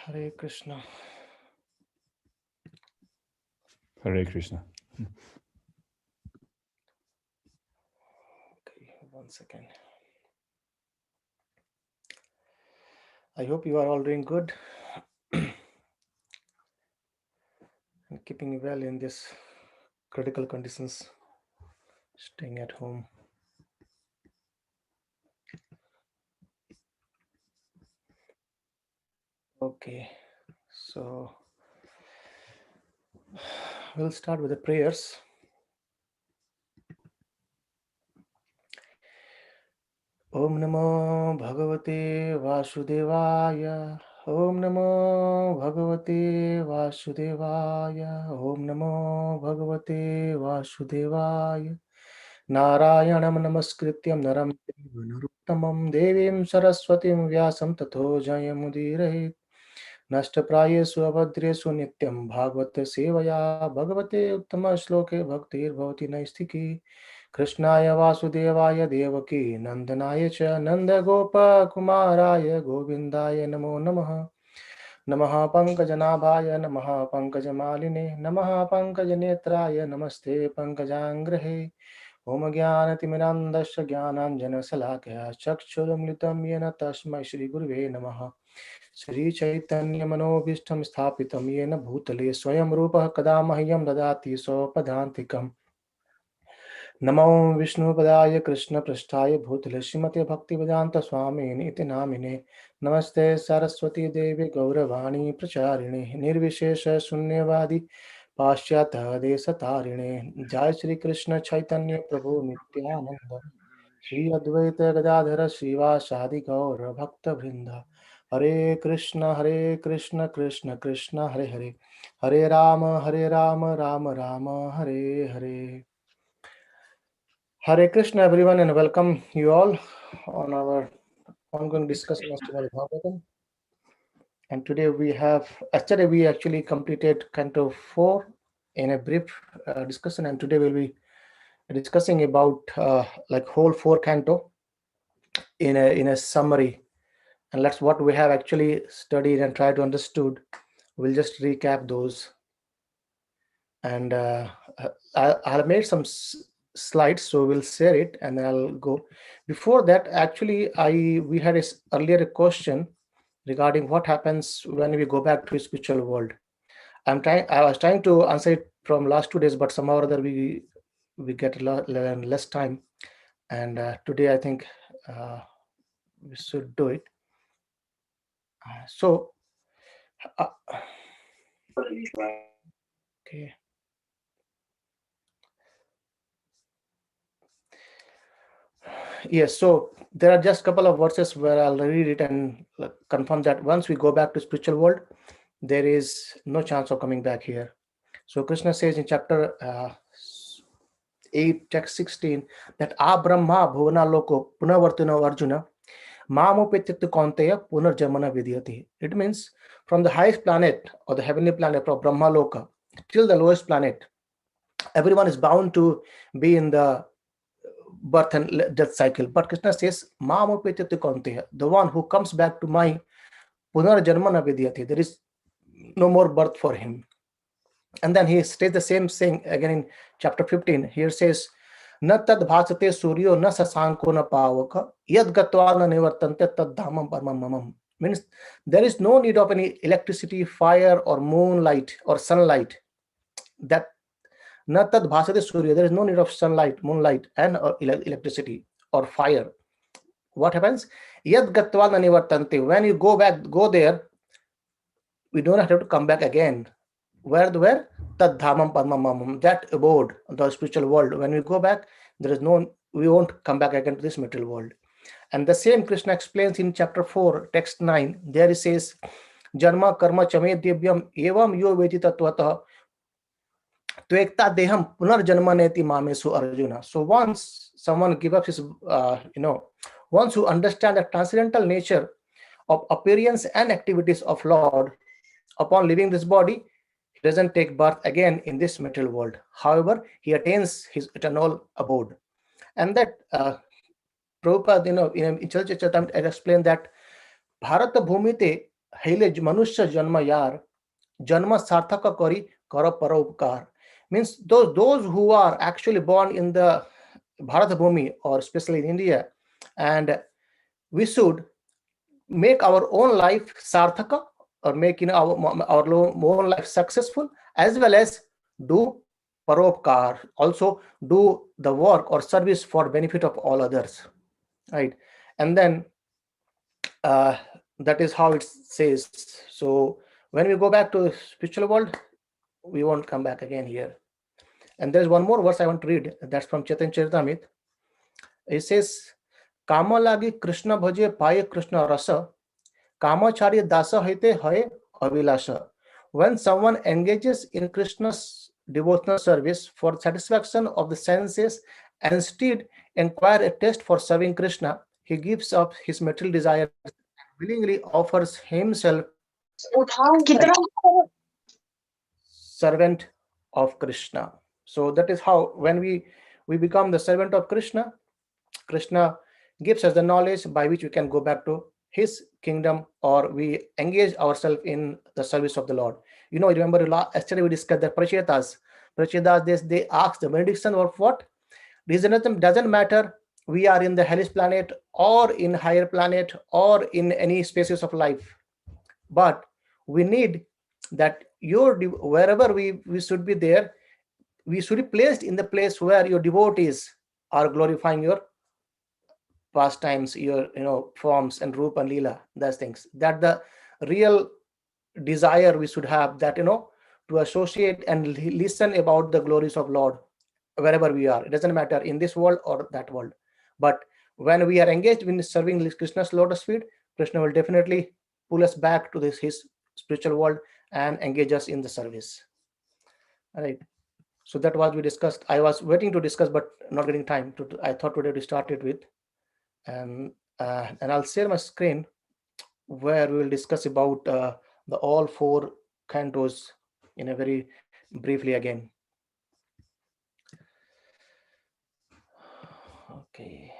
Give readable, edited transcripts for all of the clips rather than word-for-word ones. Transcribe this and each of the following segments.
Hare Krishna. Hare Krishna. Okay, 1 second. I hope you are all doing good and keeping well in this critical conditions, staying at home. Okay, so we'll start with the prayers. Om Namo Bhagavate Vasudevaya. Om Namo Bhagavate Vasudevaya. Om Namo Bhagavate Vasudevaya. Narayanam Namaskrityam Naram Chaiva Narottamam Devim Saraswatim Vyasam Tato Jayamudirayet. नष्टप्रायेषु अभद्रेषु नित्यं भागवत सेवया भगवते उत्तम श्लोके भक्तिर्भवति नैष्ठिकी कृष्णाय वासुदेवाय देवकी नंदनाय च नन्दगोपकुमाराय गोविन्दाय नमो नमः नमः पंकजनाभाय नमः पंकजमालिने नमः पंकजनेत्राय नमस्ते पंकजाङ्ग्रहे ओम ज्ञानतिमिरान्धस्य ज्ञानाञ्जनशलाकया चक्षुरुन्मिलितं येन तस्मै श्रीगुरुवे नमः श्रीचैतन्यमनोभीष्टं स्थापितं येन भूतले स्वयं रूपः कदा मह्यं ददाति स्वपदान्तिकम् नमो विष्णुपदाय कृष्णपृष्ठाय भूतले श्रीमते भक्तिवेदान्त स्वामिने इति नामिने नमस्ते सरस्वती देवी गौरवाणी प्रचारिणे निर्विशेष शून्यवादी पाश्चात्य देशतारिणे जय श्री कृष्ण चैतन्य प्रभु नित्यानंद श्री अद्वैत गदाधर श्रीवासादि गौर भक्त वृंद हरे Krishna Krishna Krishna Hare Hare Hare Ram Ram Ram Hare Hare. Hare Krishna everyone and welcome you all on our ongoing discussion of Srimad Bhagavatam. And today yesterday we actually completed Canto 4 in a brief discussion, and today we'll be discussing about like whole 4 canto in a summary. And that's what we have actually studied and tried to understood. We'll just recap those. And I made some slides, so we'll share it and then I'll go. Before that, actually, we had earlier a question regarding what happens when we go back to a spiritual world. I was trying to answer it from last 2 days, but somehow or other we get less time, and today I think we should do it. So, uh, okay. Yes, so there are just a couple of verses where I'll read it and confirm that once we go back to spiritual world, there is no chance of coming back here. So Krishna says in chapter 8, text 16, that A Brahma Bhuvana Loko Punavartuna Arjuna Mamopetitu Konteya Punarjamana Vidyati. It means from the highest planet or the heavenly planet from Brahma Loka till the lowest planet, everyone is bound to be in the birth and death cycle. But Krishna says, Mamopetitu Konteya, the one who comes back to my Punarjanmana Vidyati, there is no more birth for him. And then he states the same thing again in chapter 15. Here says, Na tad bhasate suryo na sasanko na pavaka yad gatva na nivartante tad dhamam paramam mamam. Means there is no need of any electricity, fire, or moonlight or sunlight. That na tad bhasate surya, there is no need of sunlight, moonlight, and electricity or fire. What happens? Yad gatva na nivartante. When you go there, we don't have to come back again. Where? Tad dhamam padmamam, that abode, the spiritual world. When we go back, we won't come back again to this material world. And the same Krishna explains in chapter 4, text 9. There he says, Janma karma chamedyevyam evam yo veti tattvataha tvekta deham punarjanmaneti mamesu arjuna. So once someone gives up his, once you understand the transcendental nature of appearance and activities of Lord, upon leaving this body, he doesn't take birth again in this material world. However, he attains his eternal abode. And that Prabhupada, in Chaitanya Charitamrita, explained that Bharata Bhumite Haile Manusha Janma Yar, Janma Sarthaka Kari Kara Paropkar. Means those who are actually born in the Bharat Bhumi, or especially in India, and we should make our own life sarthaka, or make our own life successful, as well as do paropkar, also do the work or service for benefit of all others, right? And then that is how it says. So when we go back to spiritual world, we won't come back again here. And there's one more verse I want to read, that's from Chaitanya Charitamrita. It says, Kama lagi Krishna bhaje paye Krishna rasa, Kamachari dasa haite hai avilasha. When someone engages in Krishna's devotional service for satisfaction of the senses and instead acquire a taste for serving Krishna, he gives up his material desires and willingly offers himself servant of Krishna. So that is how when we become the servant of Krishna, Krishna gives us the knowledge by which we can go back to his kingdom, or we engage ourselves in the service of the Lord. Remember yesterday we discussed that Prachetas, they ask the benediction of what? Doesn't matter we are in the hellish planet or in higher planet or in any spaces of life, but we need that wherever we should be there, we should be placed in the place where your devotees are glorifying your pastimes, your forms and Rupa and Leela, those things. That the real desire we should have, that to associate and listen about the glories of Lord wherever we are. It doesn't matter in this world or that world. But when we are engaged in serving Krishna's lotus feet, Krishna will definitely pull us back to his spiritual world and engage us in the service. All right. So that was we discussed. I was waiting to discuss, but not getting time to. I thought today to start it with, and I'll share my screen where we will discuss about the all four cantos in a very briefly again. Okay.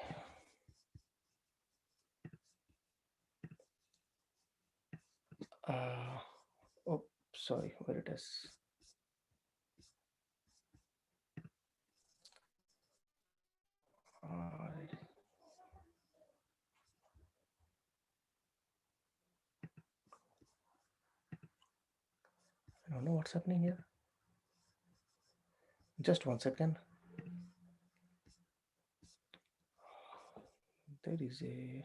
Oh, sorry, where it is. I don't know what's happening here. Just 1 second. There is a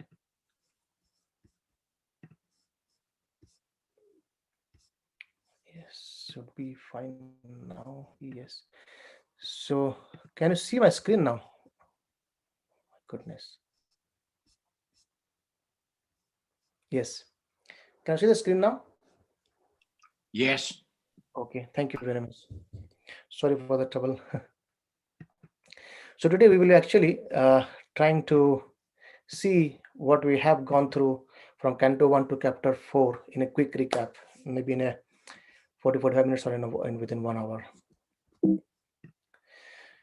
yes, should be fine now. Yes. So can you see my screen now? My goodness. Yes. Can you see the screen now? Yes. Okay, thank you very much. Sorry for the trouble. So today we will actually trying to see what we have gone through from Canto 1 to Chapter 4 in a quick recap, maybe in a 40-45 minutes or within 1 hour.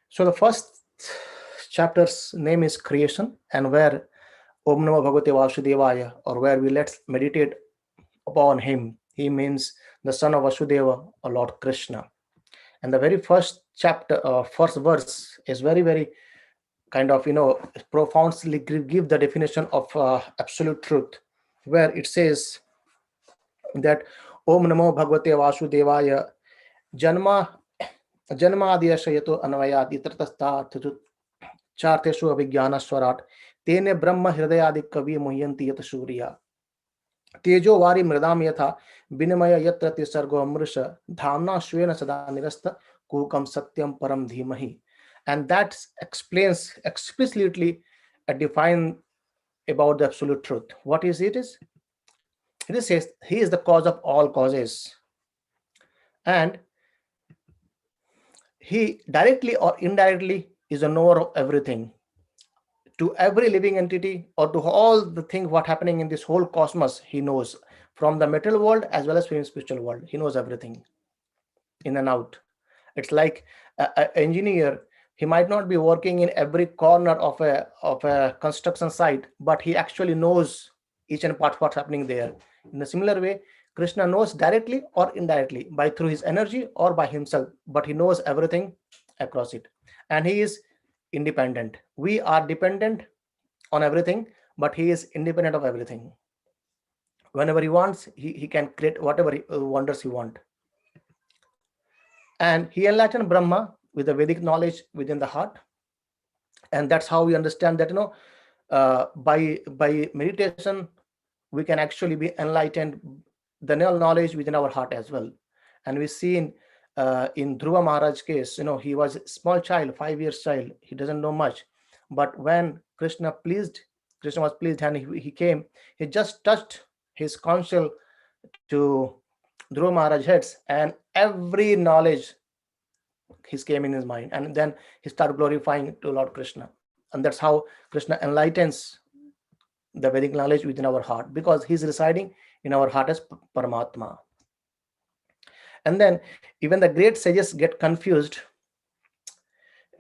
So the first chapter's name is Creation, and where Om Namo Bhagavate Vasudevaya, or where we let's meditate upon him. He means the son of Vasudeva, or Lord Krishna. And the very first chapter, first verse is very, very kind of, profoundly give the definition of absolute truth, where it says that Om Namo Bhagavate Vasudevaya Janmadiyashayato Anvayat Itratastat Charteshu Abhigyana Swarat Tene Brahma Hridayadi Kavi Muhyanti Yat Surya Tejo Vari Mridam Yatha Binamaya Yatrati Sargo Amrisha Dhamna Shvena Sada Nirasta Kukam Satyam Param Dhimahi. And that explains explicitly a define about the absolute truth. What is it? It says he is the cause of all causes, and he directly or indirectly is a knower of everything. To every living entity, or to all the things what happening in this whole cosmos, he knows, from the material world as well as from the spiritual world. He knows everything in and out. It's like an engineer. He might not be working in every corner of a construction site, but he actually knows each and part what's happening there. In a similar way, Krishna knows directly or indirectly by through his energy or by himself, but he knows everything across it. And he is independent. We are dependent on everything, but he is independent of everything. Whenever he wants, he can create whatever wonders he want. And he enlightened Brahma with the Vedic knowledge within the heart. And that's how we understand that, by meditation, we can actually be enlightened the knowledge within our heart as well. And we see in Dhruva Maharaj's case, he was a small child, 5 years child. He doesn't know much. But when Krishna was pleased, and he came, he just touched his conchal to Dhruva Maharaj's heads, and every knowledge his came in his mind. And then he started glorifying to Lord Krishna. And that's how Krishna enlightens the Vedic knowledge within our heart, because he's residing in our heart as Paramatma. And then even the great sages get confused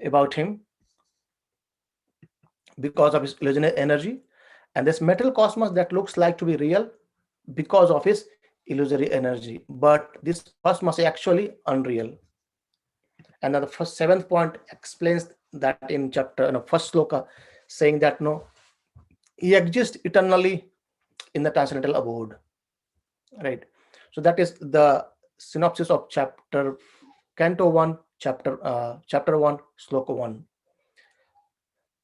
about him because of his illusionary energy, and this metal cosmos that looks like to be real because of his illusory energy, but this cosmos is actually unreal. And then the first seventh point explains that in chapter first sloka, saying that he exists eternally in the transcendental abode, right? So that is the synopsis of Canto 1, chapter 1, sloka 1.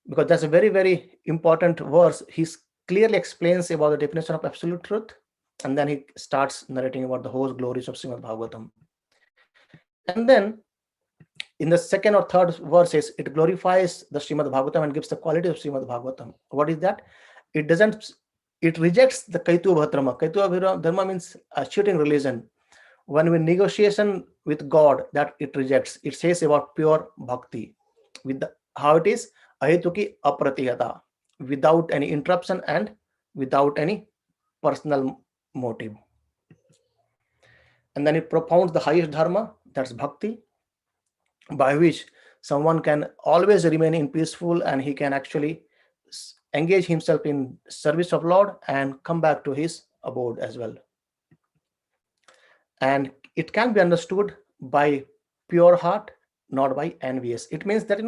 Because that's a very, very important verse. He clearly explains about the definition of absolute truth, and then he starts narrating about the whole glories of Srimad Bhagavatam. And then in the second or third verses, it glorifies the Srimad Bhagavatam and gives the quality of Srimad Bhagavatam. What is that? It rejects the Kaituva Dharma. Kaituva Dharma means a cheating religion. When we negotiation with God, that it rejects. It says about pure bhakti, with how it is ahetuki apratiyata, without any interruption and without any personal motive. And then it propounds the highest dharma, that's bhakti, by which someone can always remain in peaceful, and he can actually engage himself in service of Lord and come back to his abode as well. And it can be understood by pure heart, not by envious. It means that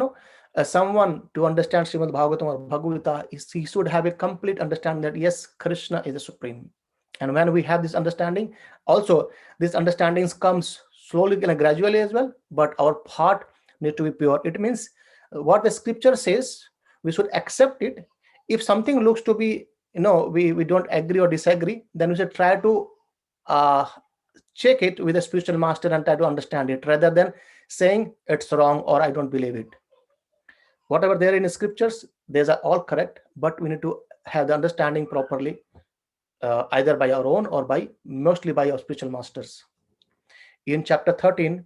someone to understand Srimad Bhagavatam or Bhagavad Gita, he should have a complete understanding that yes, Krishna is the supreme. And when we have this understanding, also this understanding comes slowly and gradually as well, but our heart needs to be pure. It means what the scripture says, we should accept it. If something looks to be, we don't agree or disagree, then we should try to check it with a spiritual master and try to understand it, rather than saying it's wrong or I don't believe it. Whatever there in the scriptures, these are all correct, but we need to have the understanding properly, either by our own or mostly by our spiritual masters. In chapter 13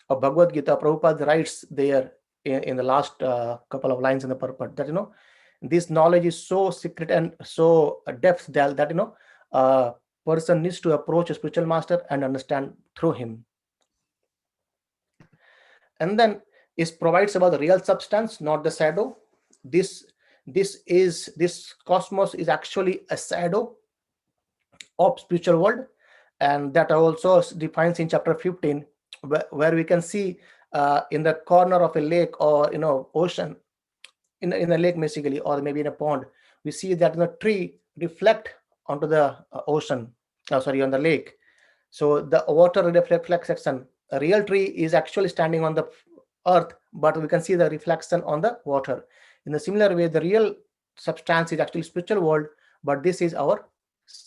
of Bhagavad Gita, Prabhupada writes there in the last couple of lines in the purport that this knowledge is so secret and so depth that person needs to approach a spiritual master and understand through him. And then it provides about the real substance, not the shadow. This cosmos is actually a shadow of spiritual world, and that also defines in chapter 15, where we can see in the corner of a lake or ocean, in a lake basically, or maybe in a pond, we see that the tree reflect onto the ocean, on the lake. So the water reflection, a real tree is actually standing on the earth, but we can see the reflection on the water. In a similar way, the real substance is actually spiritual world, but this is our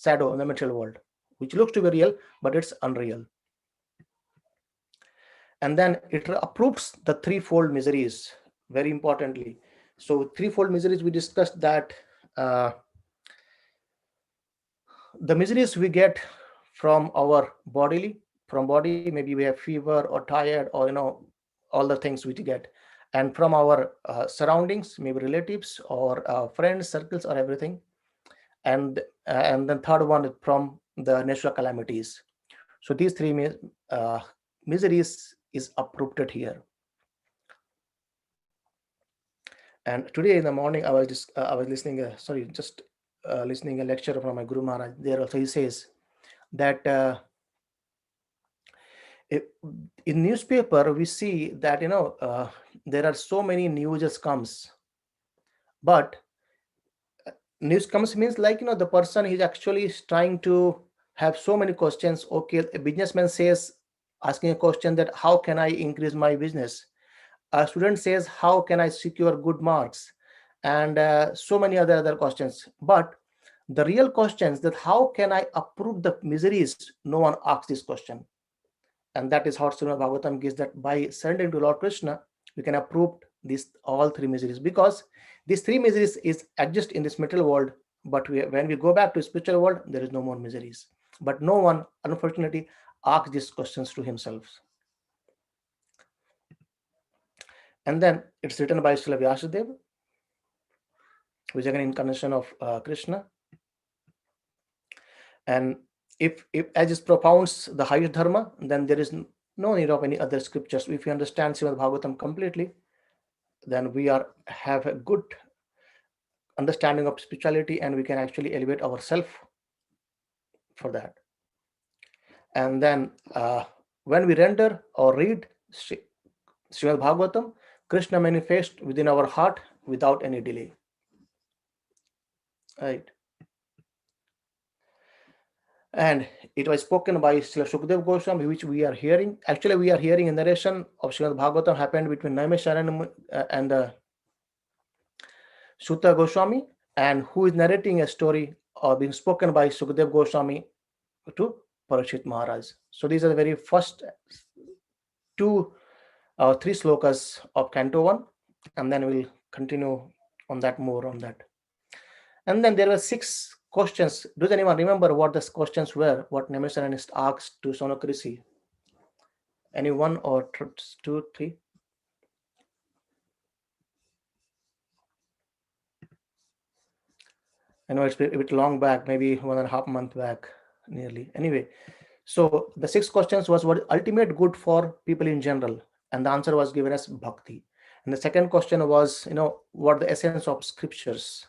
shadow in the material world, which looks to be real, but it's unreal. And then it uproots the threefold miseries, very importantly. So threefold miseries, we discussed that the miseries we get from our body, maybe we have fever or tired or all the things we get, and from our surroundings, maybe relatives or friends, circles, or everything. And then third one is from the natural calamities. So these three miseries is uprooted here. And today in the morning, I was listening. listening a lecture from my Guru Maharaj. There also he says that in newspaper we see that there are so many news just comes, but news comes means like the person is actually trying to have so many questions. Okay, a businessman says, asking a question that how can I increase my business. A student says how can I secure good marks, and so many other questions. But the real questions that how can I approve the miseries, no one asks this question. And that is how Srimad Bhagavatam gives, that by surrendering to Lord Krishna we can approve these all three miseries, because these three miseries is exist in this material world, but when we go back to spiritual world there is no more miseries. But no one unfortunately asks these questions to himself. And then it's written by Srila Vyasadeva, which is again incarnation of Krishna. And if as it propounds the highest dharma, then there is no need of any other scriptures. If you understand Srimad Bhagavatam completely, then we have a good understanding of spirituality, and we can actually elevate ourselves for that. And then when we render or read Srimad Bhagavatam, Krishna manifests within our heart without any delay. Right. And it was spoken by Srila Shukdev Goswami, which we are hearing. Actually, we are hearing a narration of Srimad Bhagavatam happened between Naimisharanya and Sutta Goswami, and who is narrating a story being spoken by Shukdev Goswami to Parikshit Maharaj. So these are the very first three slokas of Canto 1, and then we'll continue on that more on that. And then there were 6 questions. Does anyone remember what the questions were? What Naimisharanya asked to Sonakrisi? Any one or 2, 3? I know it's a bit long back, maybe 1.5 months back, nearly. Anyway, so the 6 questions was what ultimate good for people in general, and the answer was given as bhakti. And the second question was, what the essence of scriptures.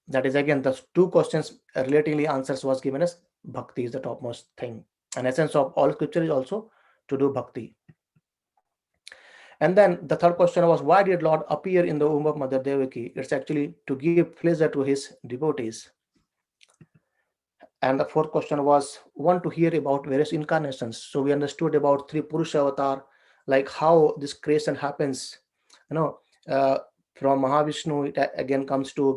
That is again the 2 questions relatively answers was given as bhakti is the topmost thing. And essence of all scripture is also to do bhakti. And then the third question was, why did Lord appear in the womb of Mother Devaki? It's actually to give pleasure to his devotees. And the fourth question was, want to hear about various incarnations. So we understood about 3 Purusha avatar, like how this creation happens. From Mahavishnu, it again comes to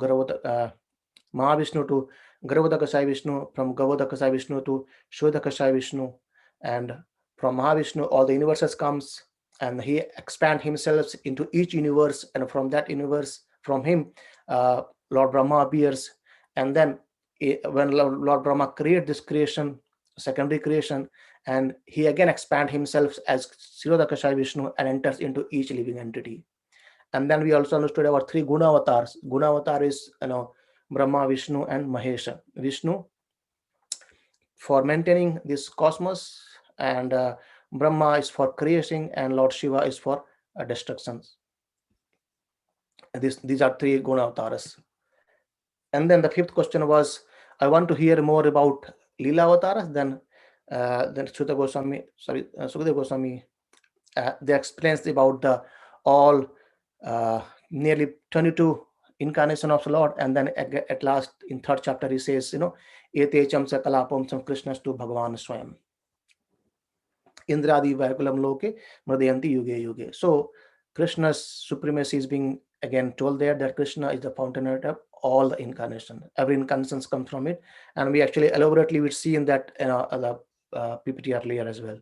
Mahavishnu to Garvadakasai Vishnu, from Garvadakasai Vishnu to Shodakasai Vishnu, and from Mahavishnu all the universes comes, and he expand himself into each universe, and from that universe, from him Lord Brahma appears. And then when Lord Brahma create this creation, secondary creation, and he again expand himself as Kshirodakashayi Vishnu and enters into each living entity. And then we also understood about 3 Guna avatars. Guna avatar is Brahma, Vishnu, and Mahesha. Vishnu for maintaining this cosmos, and Brahma is for creation, and Lord Shiva is for destructions. These are 3 Guna avatars. And then the 5th question was, I want to hear more about Leela avatars. Then Sukadeva Goswami they explains about the all nearly 22 incarnation of the Lord, and then at last in 3rd chapter he says, Etecham sa kalapam sam Krishnas to Bhagavan Swayam Indradi Vaikulam Loke Mradayanti Yuge Yuge. So Krishna's supremacy is being again told there, that Krishna is the fountainhead of all the incarnation. Every incarnation comes from it, and we actually elaborately will see in that the PPT earlier as well.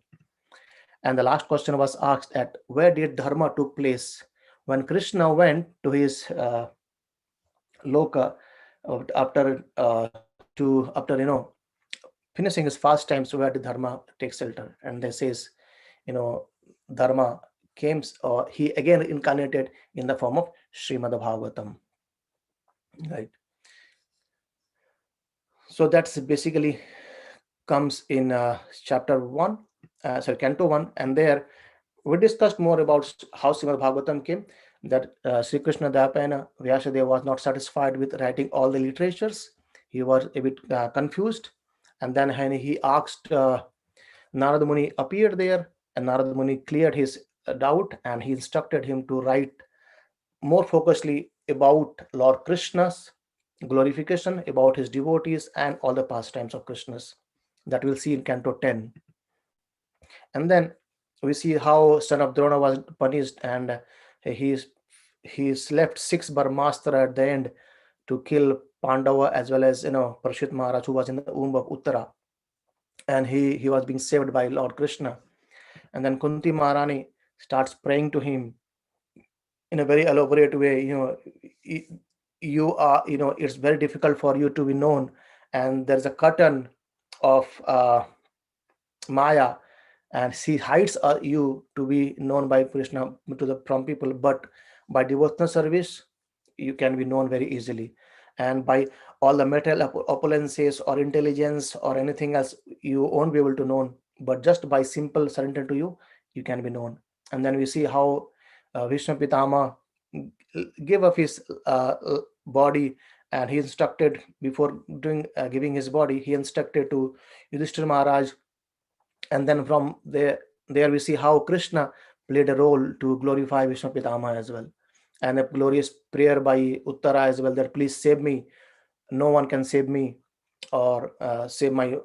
And the last question was asked at where did dharma took place when Krishna went to his loka after finishing his fast times. So where did dharma take shelter? And they says, dharma came, or he again incarnated in the form of Srimad Bhagavatam. Right. So that's basically comes in chapter 1, Canto 1, and there we discussed more about how Srimad Bhagavatam came, that Sri Krishna Dapayana Vyasadeva was not satisfied with writing all the literatures. he was a bit confused. And then he asked, Narada Muni appeared there, and Narada Muni cleared his doubt, and he instructed him to write more focusedly about Lord Krishna's glorification, about his devotees, and all the pastimes of Krishna's that we'll see in Canto 10. And then we see how son of Drona was punished, and he's left 6 Brahmastra at the end to kill Pandava, as well as Parashit Maharaj, who was in the womb of Uttara, and he was being saved by Lord Krishna. And then Kunti Maharani starts praying to him in a very elaborate way. You are, it's very difficult for you to be known, and there's a curtain of Maya, and she hides you to be known by Krishna from people, but by devotional service you can be known very easily, and by all the material opulences or intelligence or anything else you won't be able to know, but just by simple surrender to you can be known. And then we see how Vishnu Pitama gave up his body, and he instructed, before giving his body, he instructed to Yudhishthira Maharaj. And then from there we see how Krishna played a role to glorify Vishnu Pitama as well, and a glorious prayer by Uttara as well, that please save me, no one can save me, or save my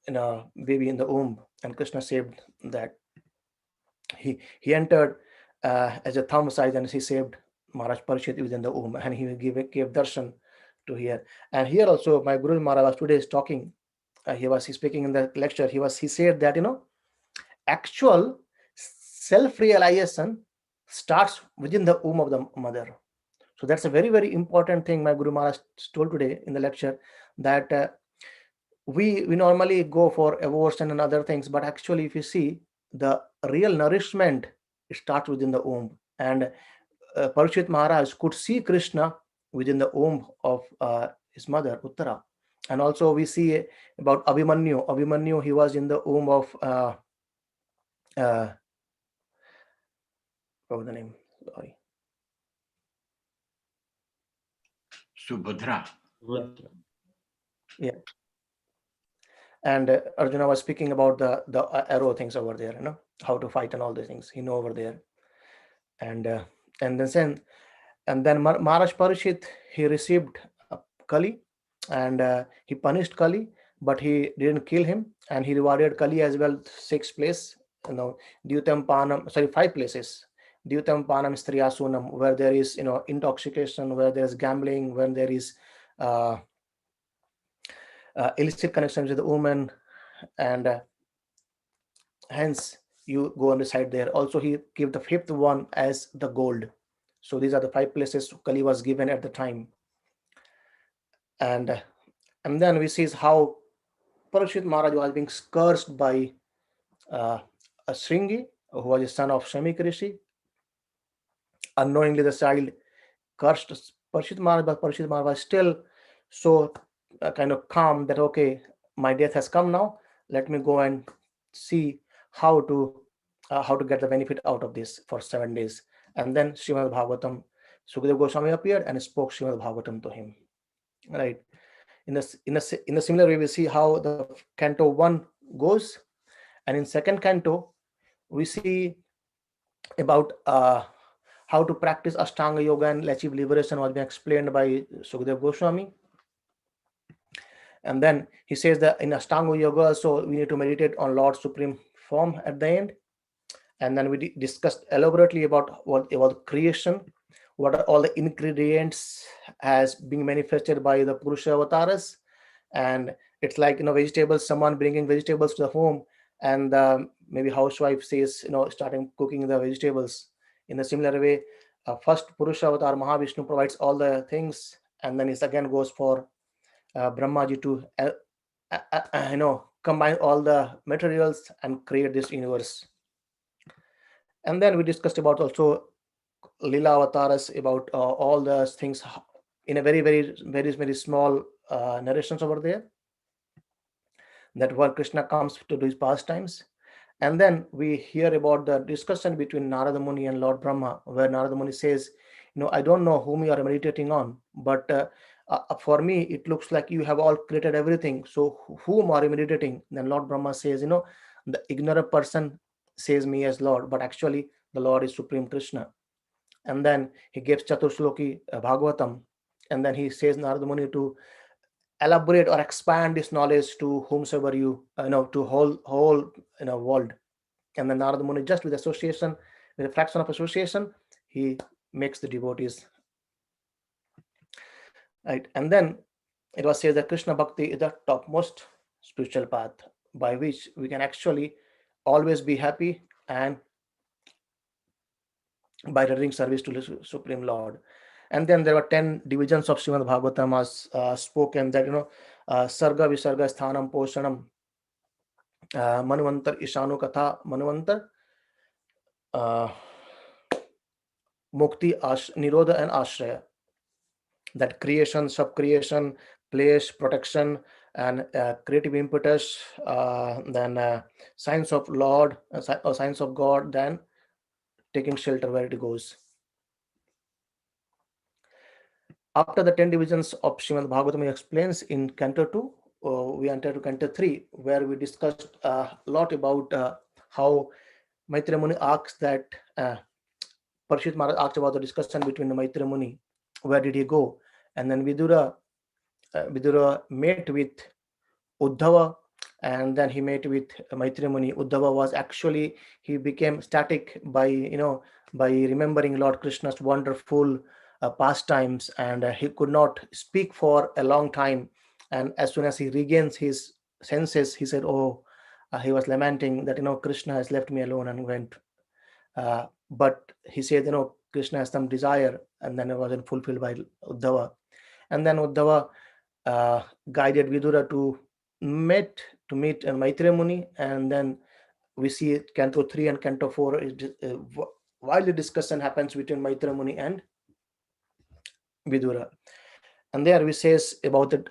baby in the womb. And Krishna saved that. He entered as a thumb size, and he saved Maharaj Parishit within the womb, and he gave darshan to here. And here also my Guru Maharaj today is talking. He's speaking in the lecture. He said that actual self-realization starts within the womb of the mother. So that's a very, very important thing my Guru Maharaj told today in the lecture, that we normally go for abortion and other things, but actually if you see, the real nourishment starts within the womb. And Parishit Maharaj could see Krishna within the womb of his mother Uttara. And also we see about Abhimanyu, he was in the womb of what was the name? Sorry. Subhadra. Yeah. And Arjuna was speaking about the arrow things over there, how to fight and all these things. He know over there. And then Maharaj Parishit, he received Kali, and he punished Kali, but he didn't kill him, and he rewarded Kali as well. 6th place, Dyutam Panam, 5 places. Dyutam Panam Striyasunam, where there is intoxication, where there is gambling, when there is illicit connections with the woman, and hence you go on the side there. Also he gave the 5th one as the gold. So these are the 5 places Kali was given at the time. And then we see how Parashit Maharaj was being cursed by a Sringi, who was a son of Shamik Rishi. Unknowingly the child cursed Parashit Maharaj, but Parashit Maharaj was still so kind of calm that, okay, my death has come now, let me go and see how to get the benefit out of this for 7 days. And then Srimad Bhagavatam, Sukadeva Goswami appeared and spoke Srimad Bhagavatam to him. Right. In a similar way, we see how the Canto 1 goes, and in 2nd Canto we see about how to practice Ashtanga Yoga and achieve liberation was being explained by Sukadeva Goswami. And then he says that in Ashtanga Yoga also we need to meditate on Lord's supreme form at the end. And then we discussed elaborately about creation, what are all the ingredients as being manifested by the Purusha avatars. And it's like vegetables, someone bringing vegetables to the home, and maybe housewife says starting cooking the vegetables. In a similar way, first Purusha avatar Mahavishnu provides all the things, and then it again goes for Brahmaji to combine all the materials and create this universe. And then we discussed about also Lila avatars, about all the things in a very, very, very, very small narrations over there, that where Krishna comes to do his pastimes. And then we hear about the discussion between Narada Muni and Lord Brahma, where Narada Muni says, I don't know whom you are meditating on, but For me, it looks like you have all created everything. So whom are you meditating? Then Lord Brahma says, the ignorant person says me as Lord, but actually the Lord is Supreme Krishna. And then he gives Chaturshloki Bhagavatam, and then he says Narada Muni to elaborate or expand this knowledge to whomsoever to whole world. And then Narada Muni, just with association, with a fraction of association, he makes the devotees right. And then it was said that Krishna Bhakti is the topmost spiritual path by which we can actually always be happy, and by rendering service to the Supreme Lord. And then there were 10 divisions of Srimad Bhagavatam as spoken, that Sarga Visarga Sthanam Poshanam, Manuvantar Ishanu Katha, Manuvantar, uh, Mukti, Nirodha, and Ashraya. That creation, sub-creation, place, protection, and creative impetus, then signs of Lord, or signs of God, then taking shelter where it goes. After the 10 divisions of Srimad Bhagavatam, he explains in Canto 2, we enter to Canto 3, where we discussed a lot about how Maitreya Muni asks that Parishit Maharaj asked about the discussion between the Maitreya Muni, where did he go? And then Vidura met with Uddhava, and then he met with Maitreya Muni. Uddhava was actually, he became static by remembering Lord Krishna's wonderful pastimes, and he could not speak for a long time. And as soon as he regains his senses, he said, he was lamenting that Krishna has left me alone and went. But he said, Krishna has some desire, and then it wasn't fulfilled by Uddhava. And then Uddhava guided Vidura to meet Maitreya Muni, and then we see Canto 3 and Canto 4 while the discussion happens between Maitreya Muni and Vidura. And there we says about it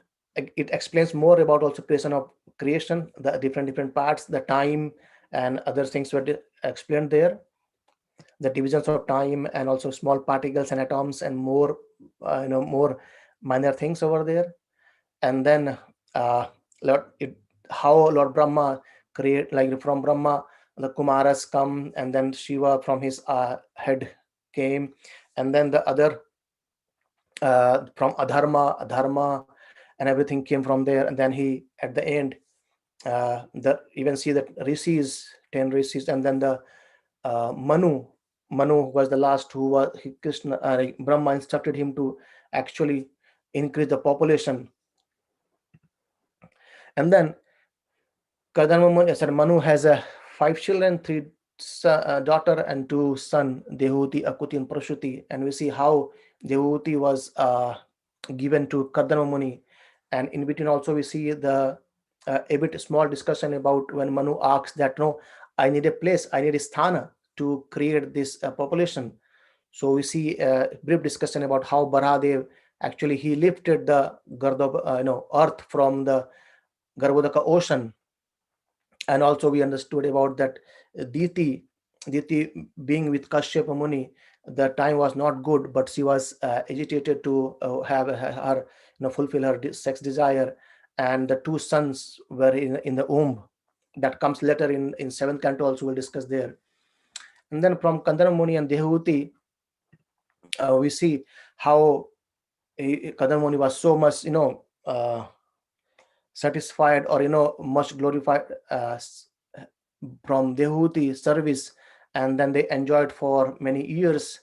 explains more about also creation, the different parts, the time, and other things were explained there, the divisions of time, and also small particles and atoms, and more minor things over there. And then how Lord Brahma create, like from Brahma the Kumaras come, and then Shiva from his head came, and then the other from Adharma, and everything came from there. And then he at the end even see that rishis, 10 rishis, and then the Manu was the last, who was Krishna, Brahma instructed him to actually increase the population. And then Manu has 5 children, 3 daughter and 2 son, Dehuti, Akuti, and Prashuti. And we see how Dehuti was given to Kadama Muni. And in between also we see the a bit small discussion about when Manu asks that, no, I need a place, I need a sthana to create this population. So we see a brief discussion about how Baradev actually he lifted the earth from the Garbhodaka ocean. And also we understood about that Diti being with Kashyapa Muni, the time was not good, but she was agitated to have her fulfill her sex desire. And the 2 sons were in the womb. That comes later in 7th canto, also we'll discuss there. And then from Kandana Muni and Dehuti, we see how Kandana Muni was so much satisfied, or much glorified from Dehuti service, and then they enjoyed for many years.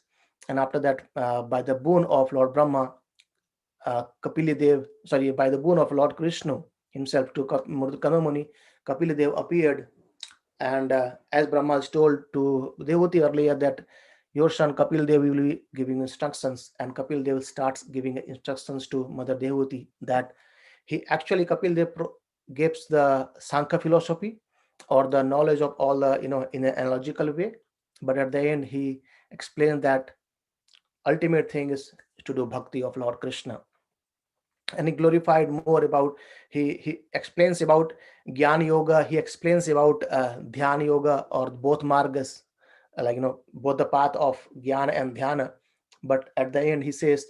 And after that, by the boon of Lord Brahma, by the boon of Lord Krishna himself to Kandana Muni, Kapilidev appeared. And as Brahma is told to Dehuti earlier that your son Kapil Dev will be giving instructions, and Kapil Dev starts giving instructions to Mother Dehuti, that he actually, Kapil Dev gives the Sankhya philosophy, or the knowledge of all the in an analogical way, but at the end he explains that ultimate thing is to do bhakti of Lord Krishna. And he glorified more about, he explains about Gyan Yoga, he explains about Dhyan Yoga, or both margas, both the path of Gyan and Dhyana. But at the end he says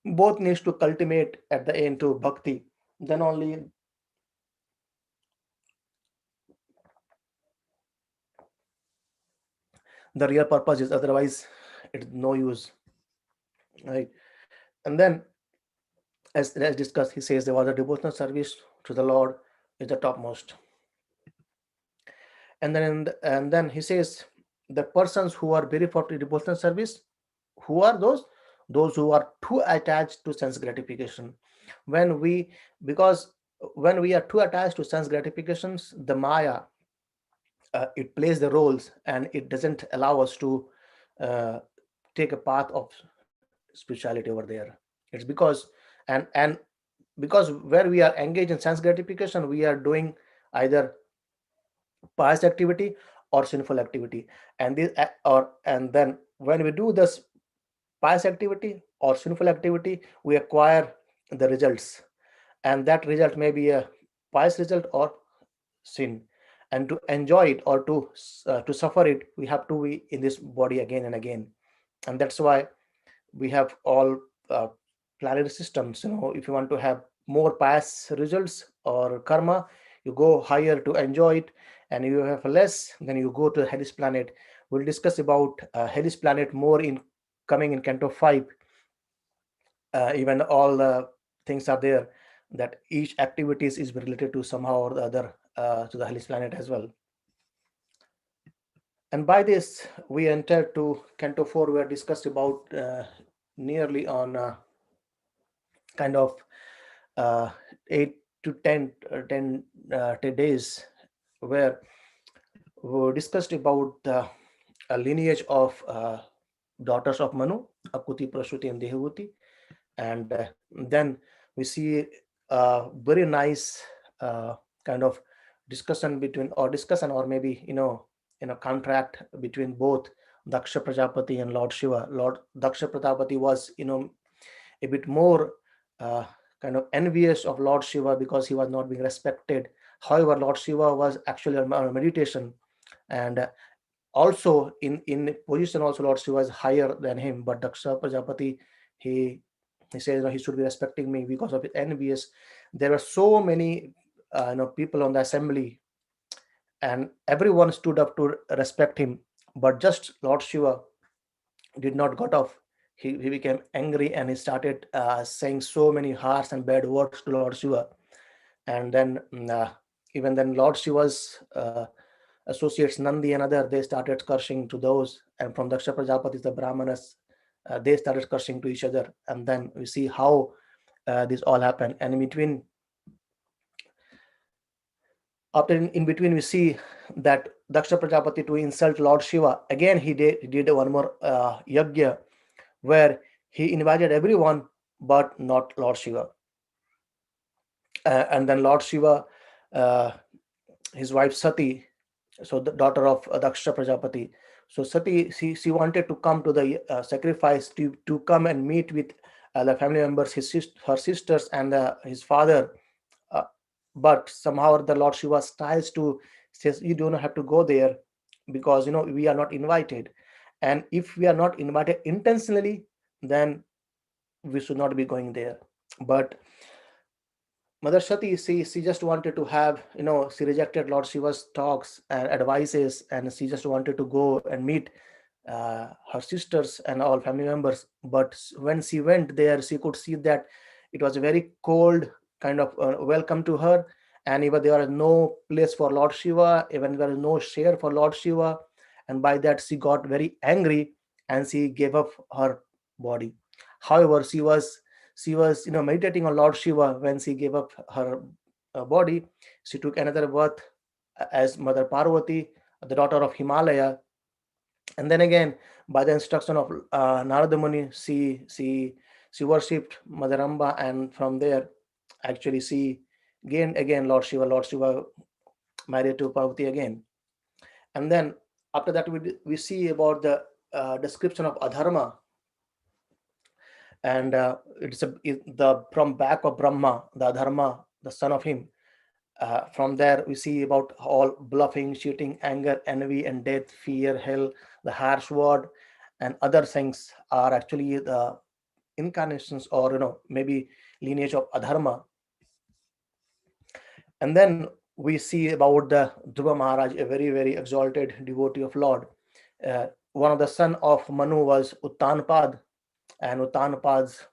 both needs to cultivate at the end to bhakti. Then only the real purpose is, otherwise it's no use, right? And then, as discussed, he says there was a devotional service to the Lord is the topmost. And then he says the persons who are very for devotional service, who are those who are too attached to sense gratification. When we Because when we are too attached to sense gratifications, the Maya, it plays the roles and it doesn't allow us to uh, take a path of spirituality over there. It's because and because where we are engaged in sense gratification, we are doing either pious activity or sinful activity. And then when we do this pious activity or sinful activity, we acquire the results, and that result may be a pious result or sin. And to enjoy it or to suffer it, we have to be in this body again and again. And that's why we have all uh, planetary systems. If you want to have more pious results or karma, you go higher to enjoy it, and you have less, then you go to Hellish planet. We'll discuss about Hellish planet more in coming in Canto 5. Even all the things are there, that each activities is related to somehow or the other to the Hellish planet as well. And by this, we enter to Canto 4, where discussed about nearly on kind of uh, 8 to 10, 10 days, where we discussed about the lineage of daughters of Manu, Akuti, Prasuti, and Dehuti. And then we see a very nice kind of discussion, or maybe contract between both Daksha Prajapati and Lord Shiva. Lord Daksha Prajapati was a bit more uh, kind of envious of Lord Shiva because he was not being respected. However, Lord Shiva was actually on meditation, and also in position also Lord Shiva is higher than him. But Daksha Prajapati, he he says, he should be respecting me because of his envious. There were so many people on the assembly, and everyone stood up to respect him, but just Lord Shiva did not got off. He became angry, and he started saying so many harsh and bad words to Lord Shiva. And then even then Lord Shiva's associates Nandi and other, they started cursing to those, and from Daksha Prajapati, the Brahmanas, they started cursing to each other. And then we see how this all happened. And in between we see that Daksha Prajapati, to insult Lord Shiva, again he did one more yajna, where he invited everyone but not Lord Shiva. And then Lord Shiva, uh, his wife Sati, so the daughter of Daksha Prajapati, so Sati, she wanted to come to the sacrifice, to come and meet with the family members, her sisters, and his father. uh, but somehow the Lord Shiva tries to says, you do not have to go there, because we are not invited. And if we are not invited intentionally, then we should not be going there. But Mother Sati, she just wanted to have, she rejected Lord Shiva's talks and advices, and she just wanted to go and meet her sisters and all family members. But when she went there, she could see that it was a very cold kind of welcome to her, and even there was no place for Lord Shiva, even there was no share for Lord Shiva. And by that, she got very angry, and she gave up her body. However, she was meditating on Lord Shiva. When she gave up her body, she took another birth as Mother Parvati, the daughter of Himalaya. And then again, by the instruction of Narada Muni, she worshipped Mother Amba, and from there, actually, she gained again Lord Shiva. Lord Shiva married to Parvati again. And then after that, we see about the description of Adharma. And the from back of Brahma, the Adharma, the son of him. From there, we see about all bluffing, cheating, anger, envy, and death, fear, hell, the harsh word, and other things are actually the incarnations, or maybe lineage of adharma. And then we see about the Dhruva Maharaj, a very, very exalted devotee of Lord. One of the son of Manu was Uttanpad, and Uttanpad's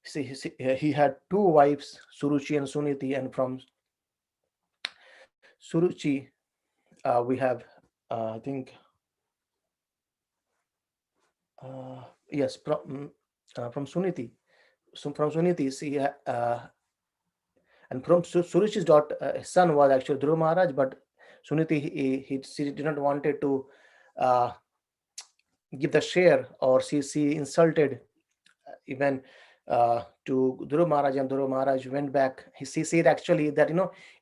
he had two wives, Suruchi and Suniti, and from Suruchi we have I think yes, from Suniti. So from Suniti, see, and from Suruchi's daughter, his son was actually Dhruva Maharaj, but Suniti, she did not wanted to uh, give the share, or she insulted even to Dhruva Maharaj, and Dhruva Maharaj went back. She said actually that,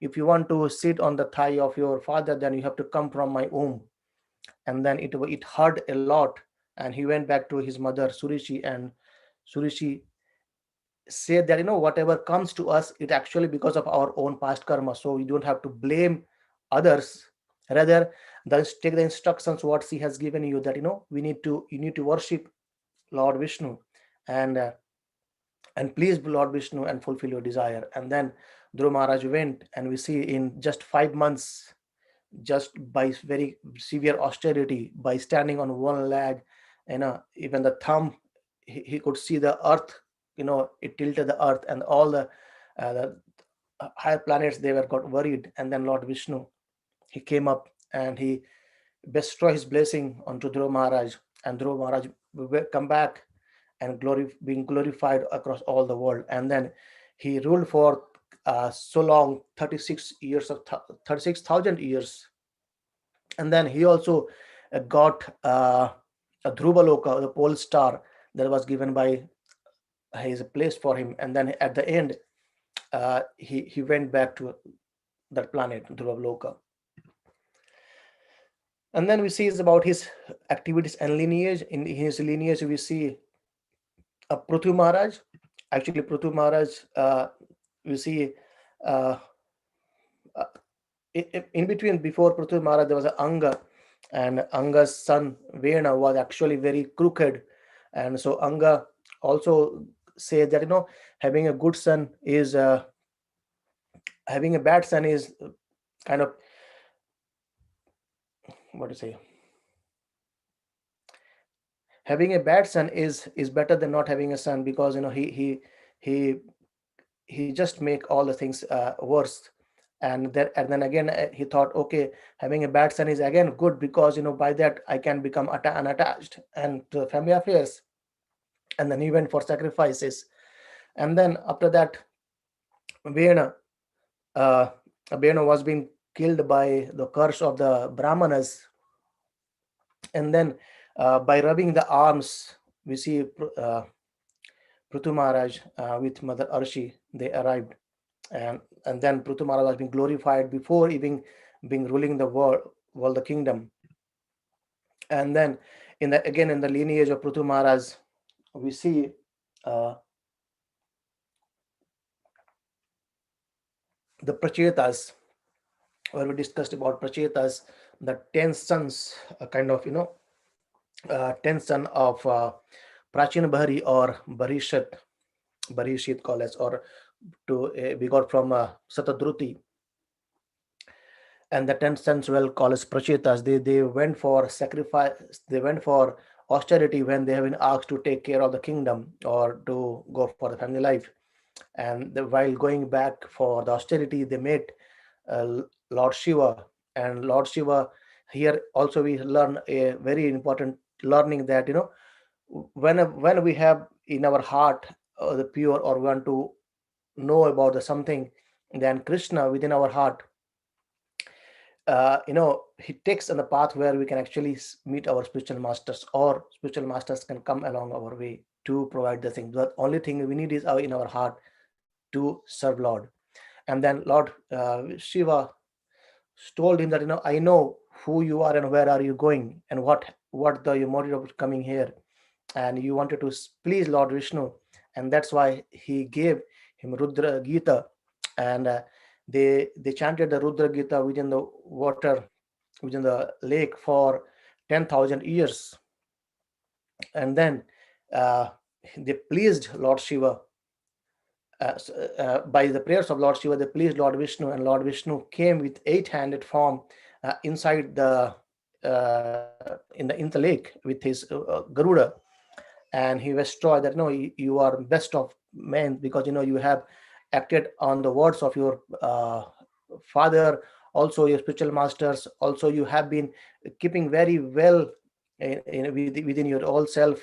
if you want to sit on the thigh of your father, then you have to come from my womb. And then it hurt a lot, and he went back to his mother Suruchi, and Suruchi said that, whatever comes to us, it actually because of our own past karma, so you don't have to blame others. Rather, take the instructions what she has given you, that, you need to worship Lord Vishnu, and please Lord Vishnu and fulfill your desire. And then Dhruva Maharaj went, and we see in just 5 months, just by very severe austerity, by standing on one leg, even the thumb, he could see the earth, it tilted the earth, and all the higher planets, they were got worried. And then Lord Vishnu, he came up, and he bestowed his blessing onto Dhruva Maharaj, and Dhruva Maharaj will come back and being glorified across all the world. And then he ruled for so long, 36 years of 36,000 years. And then he also got a Dhruva Loka, the pole star that was given by his place for him. And then at the end, he went back to that planet, Dhruva Loka. And then we see is about his activities and lineage. In his lineage, we see Prithu Maharaj. Actually, Prithu Maharaj, we see uh, in between, before Prithu Maharaj, there was an Anga, and Anga's son Vena was actually very crooked. And so Anga also said that, having a good son is having a bad son is kind of, what to say, having a bad son is better than not having a son, because he just make all the things worse. And then again, he thought, okay, having a bad son is again good, because by that I can become unattached and to the family affairs. And then he went for sacrifices. And then after that, Vena was being killed by the curse of the Brahmanas. And then by rubbing the arms, we see Prithu Maharaj with Mother Arshi, they arrived. And then Prithu Maharaj was being glorified before even being ruling the world, the kingdom. And then in the lineage of Prithu Maharaj, we see the Prachetas, where we discussed about Prachetas, the 10 sons, kind of 10 son of Prachin Bahari, or Barishit college, or we got from Satadruti. And the 10 sons were called as Prachetas. They went for sacrifice, they went for austerity when they have been asked to take care of the kingdom or to go for the family life. And while going back for the austerity, they met Lord Shiva. And Lord Shiva, here also we learn a very important learning, that when we have in our heart the pure, or want to know about the something, then Krishna within our heart, he takes on the path where we can actually meet our spiritual masters, or spiritual masters can come along our way to provide the thing. The only thing we need is in our heart to serve Lord. And then Lord Shiva told him that, I know who you are and where are you going, and what the motive of coming here, and you wanted to please Lord Vishnu. And that's why he gave him Rudra Gita. And they chanted the Rudra Gita within the water, within the lake, for 10,000 years. And then they pleased Lord Shiva. By the prayers of Lord Shiva, they pleased Lord Vishnu, and Lord Vishnu came with 8-handed form inside in the lake with his Garuda, and he was told that no, you are best of men because you have acted on the words of your father, also your spiritual masters. Also, you have been keeping very well within your old self,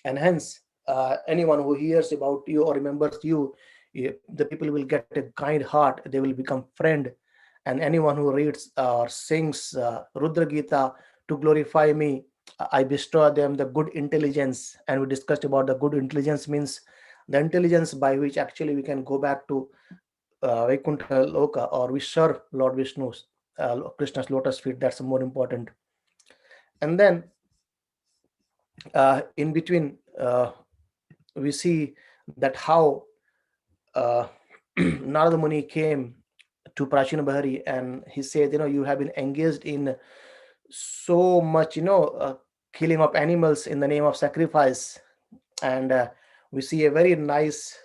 and hence anyone who hears about you or remembers you, the people will get a kind heart, they will become friend. And anyone who reads or sings Rudra Gita to glorify me, I bestow them the good intelligence. And we discussed about the good intelligence means the intelligence by which actually we can go back to Vaikuntha Loka, or we serve Lord Vishnu's Krishna's lotus feet. That's more important. And then in between we see that how uh, Narada Muni came to Prachina Bahari, and he said, you have been engaged in so much, killing of animals in the name of sacrifice. And we see a very nice,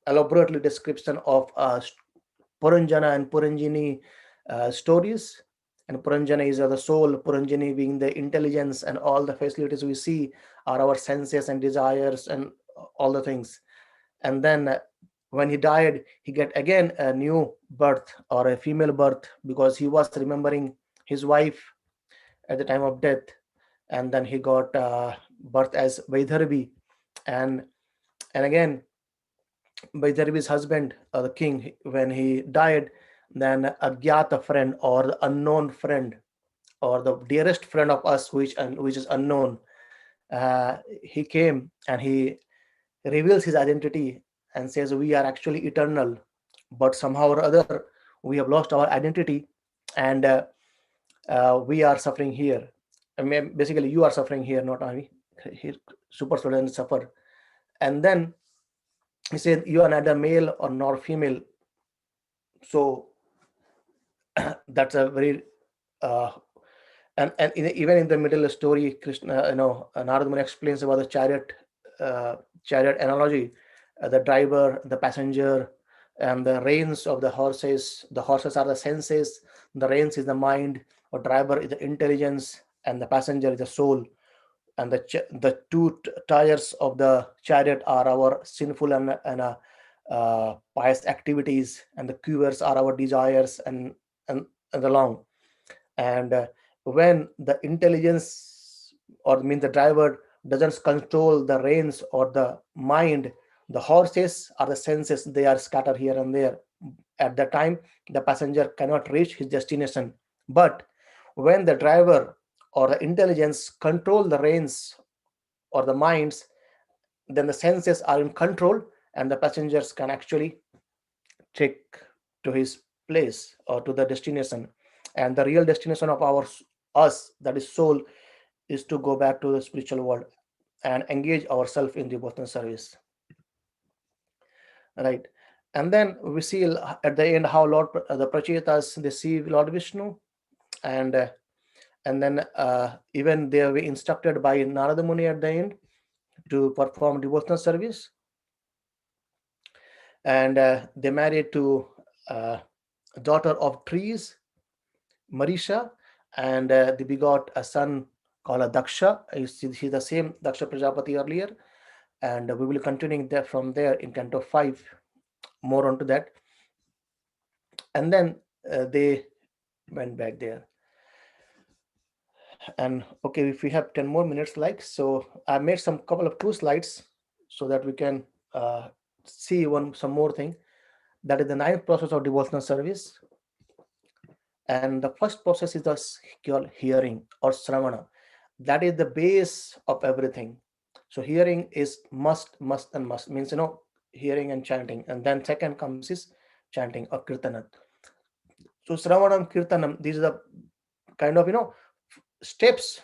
elaborately description of Puranjana and Puranjini stories. And Puranjana is the soul, Puranjani being the intelligence, and all the facilities we see are our senses and desires and all the things. And then when he died, he get again a new birth or a female birth, because he was remembering his wife at the time of death. And then he got birth as Vaidharvi. And again, Vaidharvi's husband, the king, when he died, then Agyata friend, or the unknown friend, or the dearest friend of us, which is unknown, he came and he reveals his identity and says, we are actually eternal, but somehow or other we have lost our identity, and we are suffering here. I mean, basically you are suffering here, not I. Here super students suffer. And then he said, you are neither male or nor female. So that's a very uh, and even in the middle story, Krishna, Narada Muni explains about the chariot analogy. The driver, the passenger, and the reins of the horses. The horses are the senses, the reins is the mind, or driver is the intelligence, and the passenger is the soul. And the two tires of the chariot are our sinful and pious activities, and the quivers are our desires and the long. And when the intelligence, or means the driver, doesn't control the reins or the mind, the horses are the senses, they are scattered here and there. At the time, the passenger cannot reach his destination. But when the driver or the intelligence control the reins or the minds, then the senses are in control, and the passengers can actually take to his place or to the destination. And the real destination of us, that is soul, is to go back to the spiritual world and engage ourselves in devotional service, right? And then we see at the end how the Prachetas, they see Lord Vishnu. And then even they were instructed by Narada Muni at the end to perform devotional service. And they married to daughter of trees, Marisha, and they begot a son called Daksha. He's the same Daksha Prajapati earlier, and we will continue there from there in Canto 5, more onto that. And then they went back there. And okay, if we have 10 more minutes, so I made some couple of 2 slides so that we can see some more thing. That is the 9th process of devotional service. And the first process is the called hearing or Sravana. That is the base of everything. So hearing is must, and must, means hearing and chanting. And then second comes is chanting or kirtanam. So Sravanam, Kirtanam, these are the kind of steps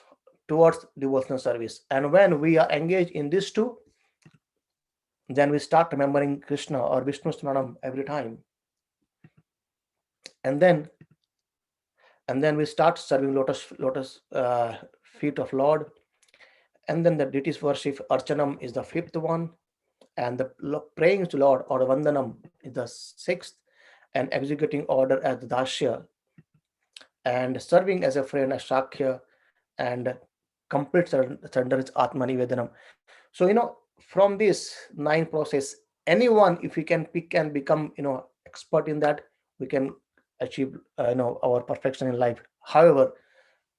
towards devotional service. And when we are engaged in these two, then we start remembering Krishna or Vishnu Smaranam every time. And then we start serving lotus feet of Lord. And then the deities worship, Archanam is the fifth one, and the praying to Lord or Vandanam is the sixth, and executing order as the Dashya, and serving as a friend as Shakya, and complete surrender is Atma Nivedanam. So, from this 9 process, anyone, if we can pick and become, expert in that, we can achieve, our perfection in life. However,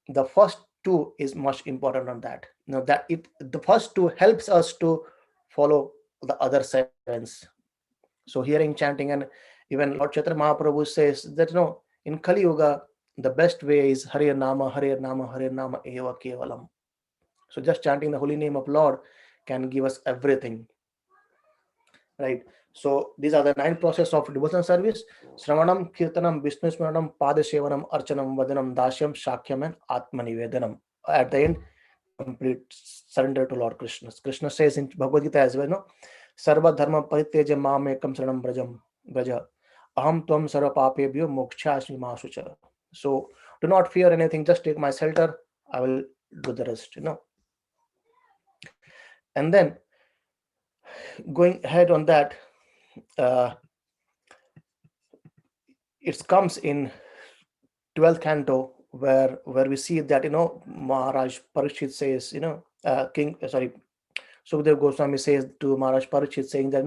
the first two is much important on that. That the first two helps us to follow the other sevens. So hearing, chanting, and even Lord Chaitanya Mahaprabhu says that in Kali Yuga the best way is Hare Nama, Hare Nama, Hare Nama Eva Kevalam. So just chanting the holy name of Lord can give us everything, right? So these are the 9 process of devotional service: Sravanam, Kirtanam, Vishnu Smaranam, Padashevanam, Archanam, Vadanam, Dashyam, Shakyam, and Atmanivedanam. At the end, complete surrender to Lord Krishna. Krishna says in Bhagavad Gita as well, Sarva Dharma Parityaja Mamekam Saranam Braja. Aham Tvam Sarva Papebhyo Mokshasmi Masucha. So do not fear anything, just take my shelter, I will do the rest, And then going ahead on that, it comes in 12th canto where we see that Maharaj Parikshit says, Sukhdev Goswami says to Maharaj Parikshit, saying that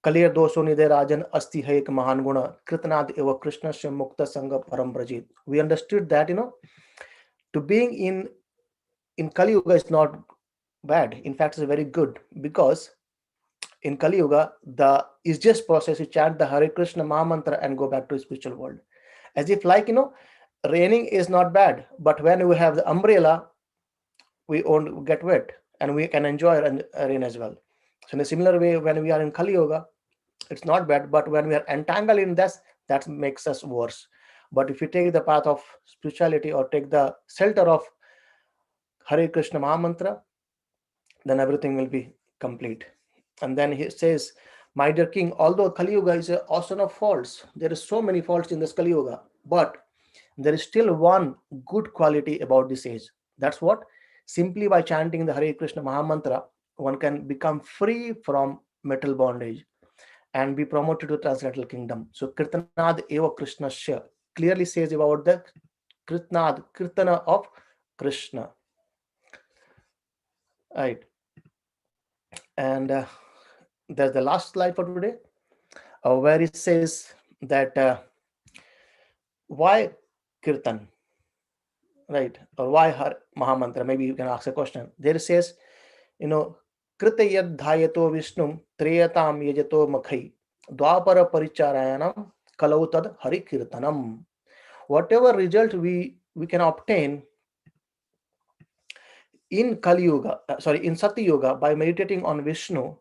Kalir dosho nide rajan asti hai ek mahan guna kritnad eva krishna se mukta sangha param brajit. We understood that to being in Kali Yuga is not bad. In fact, it's very good, because in Kali Yuga the easiest process is chant the Hare Krishna Mahamantra and go back to the spiritual world. As if raining is not bad, but when we have the umbrella, we won't get wet and we can enjoy rain as well. So in a similar way, when we are in Kali Yuga, it's not bad, but when we are entangled in this, that makes us worse. But if you take the path of spirituality or take the shelter of Hare Krishna Mahamantra, then everything will be complete. And then he says, my dear king, although Kali Yuga is an ocean of faults, there is so many faults in this Kali Yuga, but there is still one good quality about this age. That's what? Simply by chanting the Hare Krishna Mahamantra, one can become free from metal bondage and be promoted to transcendental kingdom. So Kirtanad Eva Krishnasya clearly says about the Kirtana of Krishna. Right. And there's the last slide for today, where it says that why Kirtan, right? Or why Mahamantra? Maybe you can ask a question. There it says, Kritayad Dhayato Vishnum Treyatam Yajato Makhai Dwapara Paricharayanam Kalautad Hari Kirtanam. Whatever result we can obtain in Kali Yuga, in Satya Yuga by meditating on Vishnu,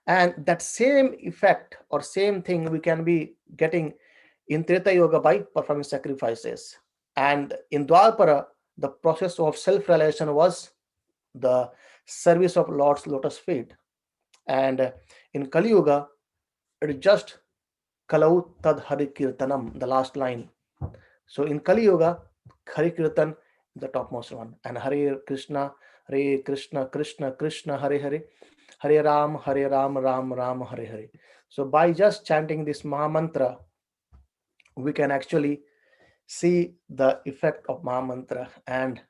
and that same effect or same thing we can be getting in Treta Yoga by performing sacrifices. And in Dwapara, the process of self-realization was the service of Lord's lotus feet. And in Kali Yuga, it is just Kalau Tad Hari Kirtanam, the last line. So in Kali Yuga, Hari Kirtan is the topmost one. And Hare Krishna, Krishna Krishna, Hare Hare, Hare Ram, Ram Ram, Hare Hare. So by just chanting this Mahamantra, we can actually see the effect of Mahamantra, and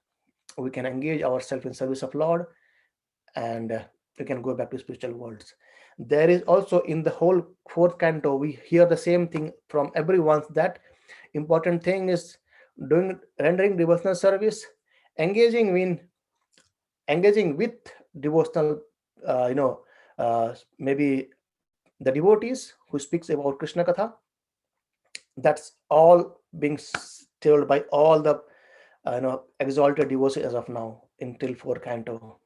we can engage ourselves in service of Lord, and we can go back to spiritual worlds. There is also in the whole 4th canto, we hear the same thing from everyone, that important thing is rendering devotional service, engaging with devotional, maybe the devotees who speaks about Krishna Katha. That's all being told by all the exalted devotees as of now until 4th canto.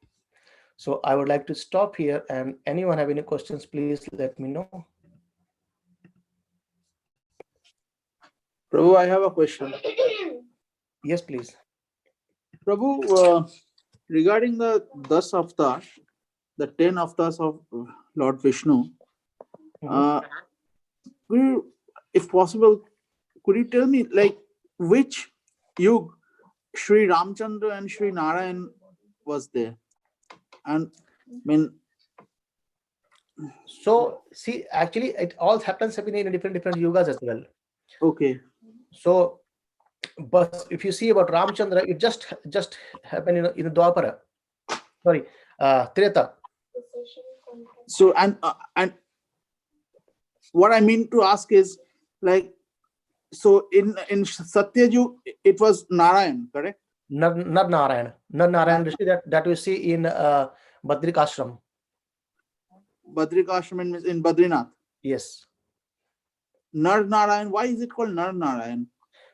So I would like to stop here, and anyone have any questions, please let me know. Prabhu, I have a question. Yes, please. Prabhu, regarding the 10 avatar, the 10 avatars of Lord Vishnu, if possible, could you tell me which yug Sri Ramchandra and Sri Narayan was there. And I mean, So see, actually, it all happens in different yugas as well. okay. So, but if you see about Ramchandra, it just happened in Dwapara. Sorry, Treta. So and what I mean to ask is, like, so in Satyajug it was Narayan, correct? Nar Narayan Rishi that we see in Badrik Ashram. Badrik Ashram means in Badrinath. Yes. Nar Narayan. Why is it called Nar Narayan?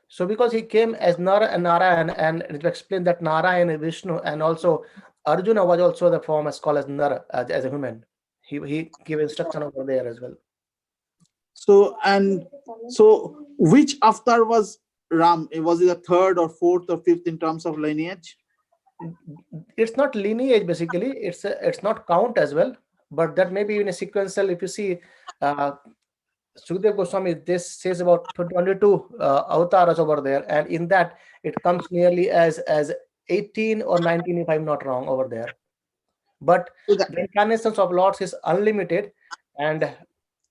So because he came as Nar and Narayan, and it explained that Narayan is Vishnu, and also Arjuna was also the form as called as Nar as a human. He gave instruction over there as well. So which avatar was Ram? Was it the third or fourth or fifth in terms of lineage? It's not lineage basically. It's not count as well, but that may be in a sequential. If you see, Sukadeva Goswami, this says about 22 avatars over there, and in that it comes nearly as 18 or 19, if I'm not wrong, over there. But the incarnations of Lords is unlimited, and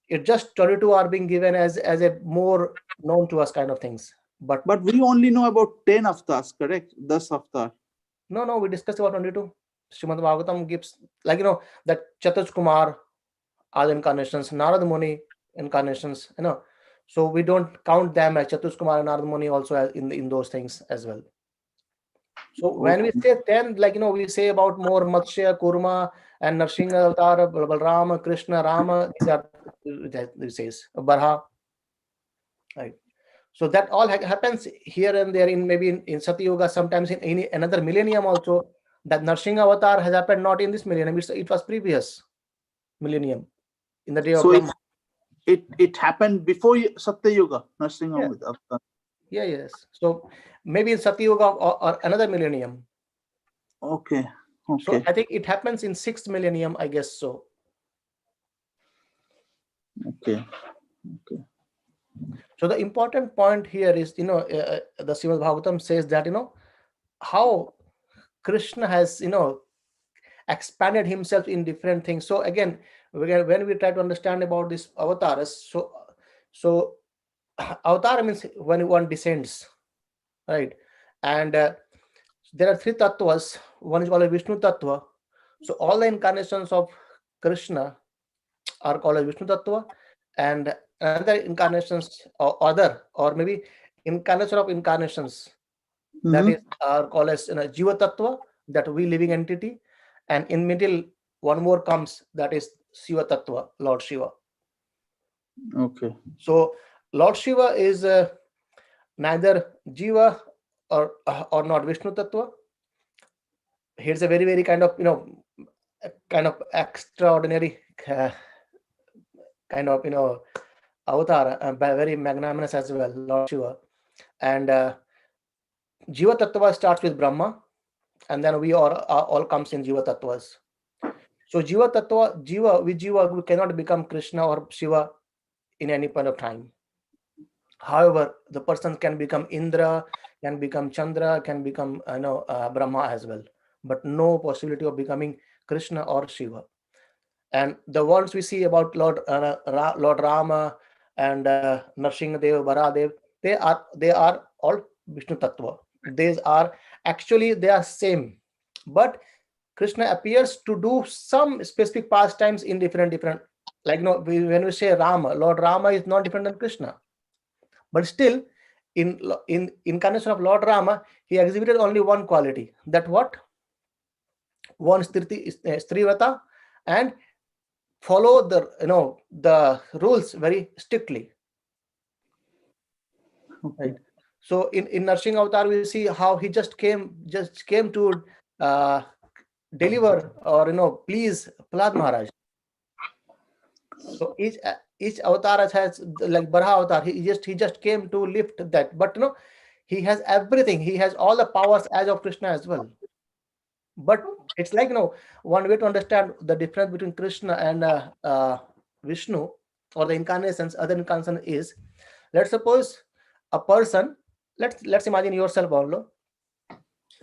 it just 22 are being given as a more known to us kind of things. But we only know about 10 avatars, correct? 10 avatar. No, we discussed about 22. Srimad Bhagavatam gives, like, that Chatush Kumar are the incarnations, Narad Muni incarnations, so we don't count them as Chatush Kumar and Narad Muni also as in those things as well. So when we say 10, like, we say about more Matsya, Kurma, and Narsingha Avatar, Balrama, Krishna, Rama, these are, this says, Barha. Right. So that all happens here and there in maybe in Satya Yuga, sometimes in any another millennium also. That Narsingha Avatar has happened not in this millennium, it was previous millennium, in the day of Brahma. It happened before Satya Yuga, Narsingha Avatar. Yeah, yes. So maybe in Satya Yuga or another millennium. Okay. So I think it happens in 6th millennium, I guess so. Okay. So the important point here is, the Srimad Bhagavatam says that, how Krishna has, expanded himself in different things. So again, when we try to understand about this avatars, so avatar means when one descends, right? And there are 3 tattvas. One is called a Vishnu tattva. So all the incarnations of Krishna are called as Vishnu tattva, and another incarnations or maybe incarnation of incarnations, that is are called as Jiva tattva, that we living entity, and in middle one more comes, that is Shiva tattva, Lord Shiva. Okay. So Lord Shiva is neither Jiva or not Vishnu tattva. Here's a very, very kind of extraordinary kind of avatar, very magnanimous as well, Lord Shiva. And Jiva tattva starts with Brahma, and then we all comes in Jiva tattvas. So Jiva tattva, we cannot become Krishna or Shiva in any point of time. However, the person can become Indra, can become Chandra, can become Brahma as well, but no possibility of becoming Krishna or Shiva. And the ones we see about Lord Rama and Narsinghadev, Baradev, they are all Vishnu tattva. They are same, but Krishna appears to do some specific pastimes in different, like, when we say Rama, Lord Rama is not different than Krishna, but still in incarnation of Lord Rama, he exhibited only one quality, that what? One Strivrata, and follow the rules very strictly. Okay. Right. So in Narsingha Avatar, we see how he just came to deliver or please Prahlad Maharaj. So each avatar has, like Barha Avatar, he just came to lift that, but he has everything. He has all the powers as of Krishna as well. But it's like, one way to understand the difference between Krishna and Vishnu or the incarnations, other incarnation is, let's suppose a person, let's imagine yourself, Paulo.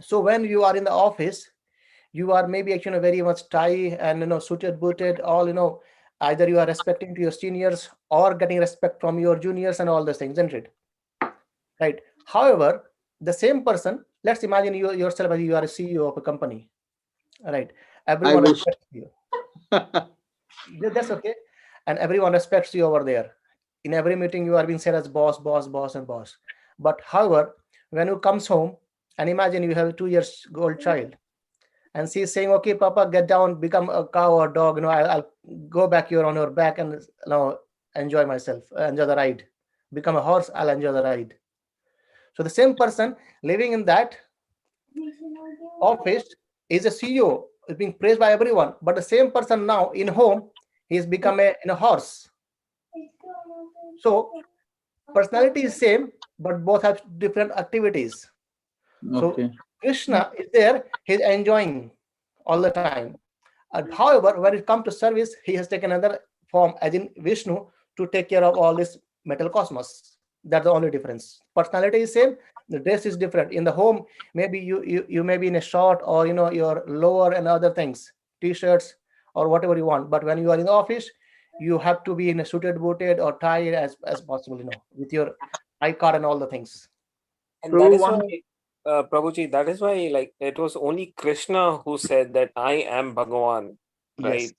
So when you are in the office, you are maybe actually very much tie and suited booted, all either you are respecting to your seniors or getting respect from your juniors and all those things, isn't it? Right. However, the same person, let's imagine you yourself as you are a CEO of a company, right? I Everyone wish. respects you. That's okay. And everyone respects you over there. In every meeting, you are being said as boss, boss, boss, and boss. But however, when you comes home, and imagine you have a 2 years old child, and she's saying, "Okay, Papa, get down, become a cow or dog. I'll go back here on your back and enjoy myself, enjoy the ride. Become a horse, I'll enjoy the ride." So the same person living in that office is a CEO, is being praised by everyone. But the same person now in home, he's become a horse. So personality is same, but both have different activities. So Okay. Krishna is there, he's enjoying all the time. However, when it comes to service, he has taken another form, as in Vishnu, to take care of all this metal cosmos. That's the only difference. Personality is same, the dress is different. In the home, maybe you may be in a short or your lower and other things, t-shirts or whatever you want. But when you are in the office, you have to be in a suited, booted or tie as possible, with your I card and all the things. And Prabhu, that is one why, Prabhuji, that is why, like, it was only Krishna who said that I am Bhagavan, Yes. right?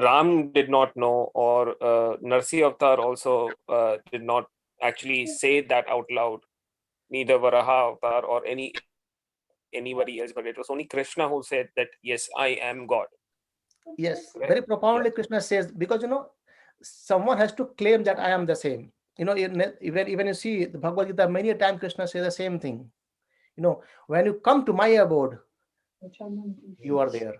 Ram did not know, or Narsi Avatar also did not actually say that out loud. Neither Varaha Avatar or anybody else, but it was only Krishna who said that, yes, I am God. Yes, Right? very profoundly Krishna says, because someone has to claim that I am the same. Even you see the Bhagavad Gita, many a time Krishna says the same thing. When you come to my abode, you are there.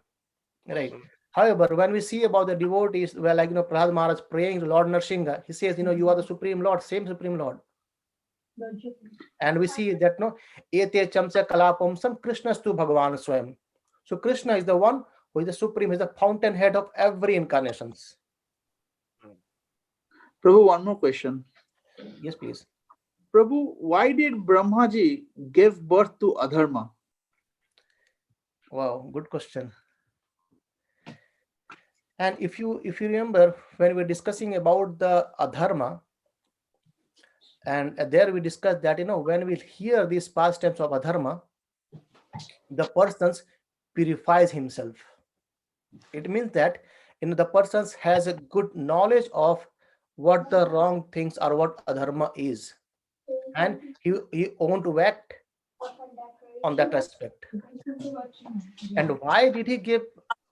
Right. However, when we see about the devotees, well, like Prahlad Maharaj praying to Lord Narsingha, he says, you are the Supreme Lord, same Supreme Lord. And we see that ete chamsa kalapamsam Krishnastu Bhagavan Swayam. So Krishna is the one who is the supreme, is the fountainhead of every incarnations. Prabhu, one more question. Yes, please. Prabhu, why did Brahmaji give birth to Adharma? Wow, good question. And if you remember, when we're discussing about the adharma, and there we discussed that when we hear these past tense of adharma, the person purifies himself. It means that the person has a good knowledge of what the wrong things are, what adharma is, and he won't act on that aspect. And why did he give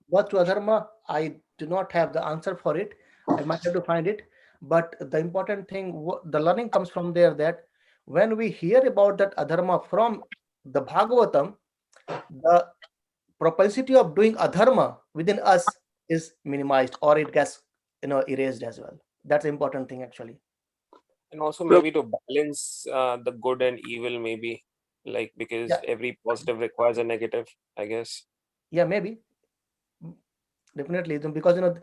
birth to adharma? I do not have the answer for it. I might have to find it. But the important thing, the learning comes from there, that when we hear about that adharma from the Bhagavatam, the propensity of doing adharma within us is minimized, or it gets erased as well. That's the important thing, actually. And also maybe to balance the good and evil, maybe, like, because Yeah. every positive requires a negative, I guess. Yeah, maybe. Definitely. Because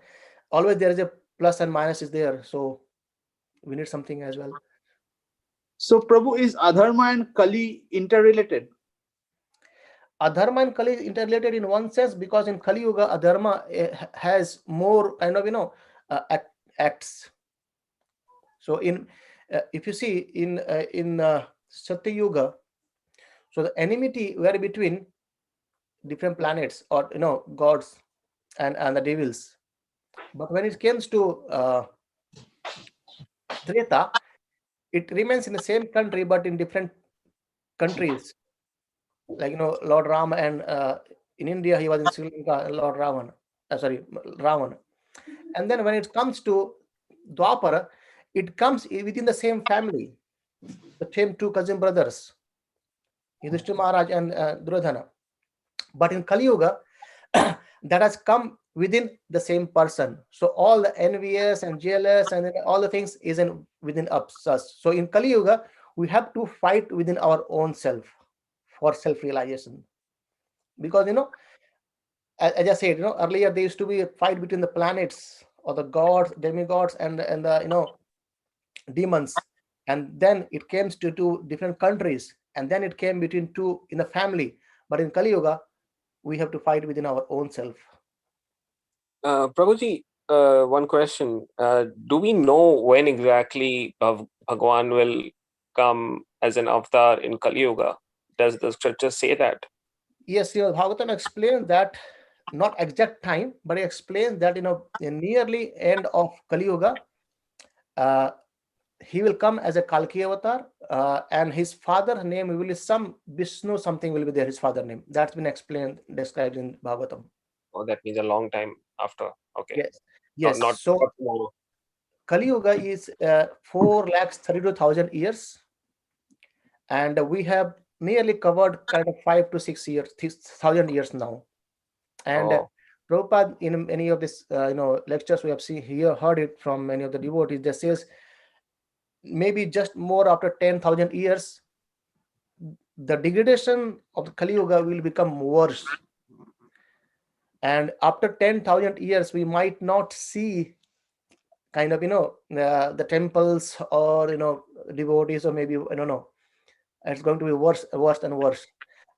always there is a plus and minus is there. So we need something as well. So, Prabhu, is Adharma and Kali interrelated? Adharma and Kali is interrelated in one sense, because in Kali Yuga, Adharma has more kind of acts. So if you see in Satya Yuga, so the enmity were between different planets, or gods and the devils. But when it comes to Treta, it remains in the same country but in different countries. Like Lord Ram, and in India he was in Sri Lanka, Lord Ravan. Ravan. And then when it comes to Dwapara, it comes within the same family, the same two cousin brothers, Yudhishthira Maharaj and Duryodhana. But in Kali Yuga, that has come within the same person. So all the envious and jealous and all the things is within us. So in Kali Yuga, we have to fight within our own self for self-realization. Because as I said, earlier there used to be a fight between the planets or the gods, demigods, and the demons, and then it came to two different countries, and then it came between two in the family. But in Kali Yuga, we have to fight within our own self. Prabhuji, one question. Do we know when exactly Bhagwan will come as an avatar in Kali Yuga? Does the scripture say that? Yes, Bhagavatam explains that, not exact time, but he explains that in nearly end of Kali Yuga, he will come as a Kalki avatar, and his father name will be some Vishnu something will be there. His father name that's been described in Bhagavatam. Oh, that means a long time after. Okay. Yes, Not, yes. not So tomorrow. Kali Yuga is 4,32,000 years, and we have nearly covered kind of 5 to 6 years, 1,000 years now. And Oh. Prabhupada, in many of these lectures we have seen here, heard it from many of the devotees, that says maybe just more after 10,000 years, the degradation of the Kali Yuga will become worse. And after 10,000 years, we might not see kind of, the temples or, devotees, or maybe, I don't know, it's going to be worse and worse.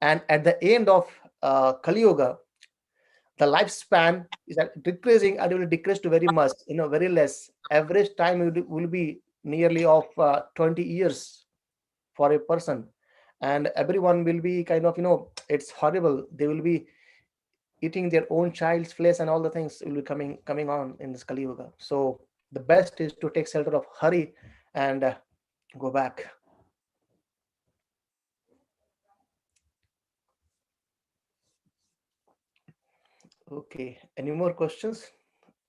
And at the end of Kali Yuga, the lifespan is decreasing, and it will decrease to very much, very less. Average time will be nearly of 20 years for a person, and everyone will be kind of, it's horrible. They will be eating their own child's flesh, and all the things will be coming on in this Kali Yuga. So the best is to take shelter of Hari and go back. Okay, any more questions?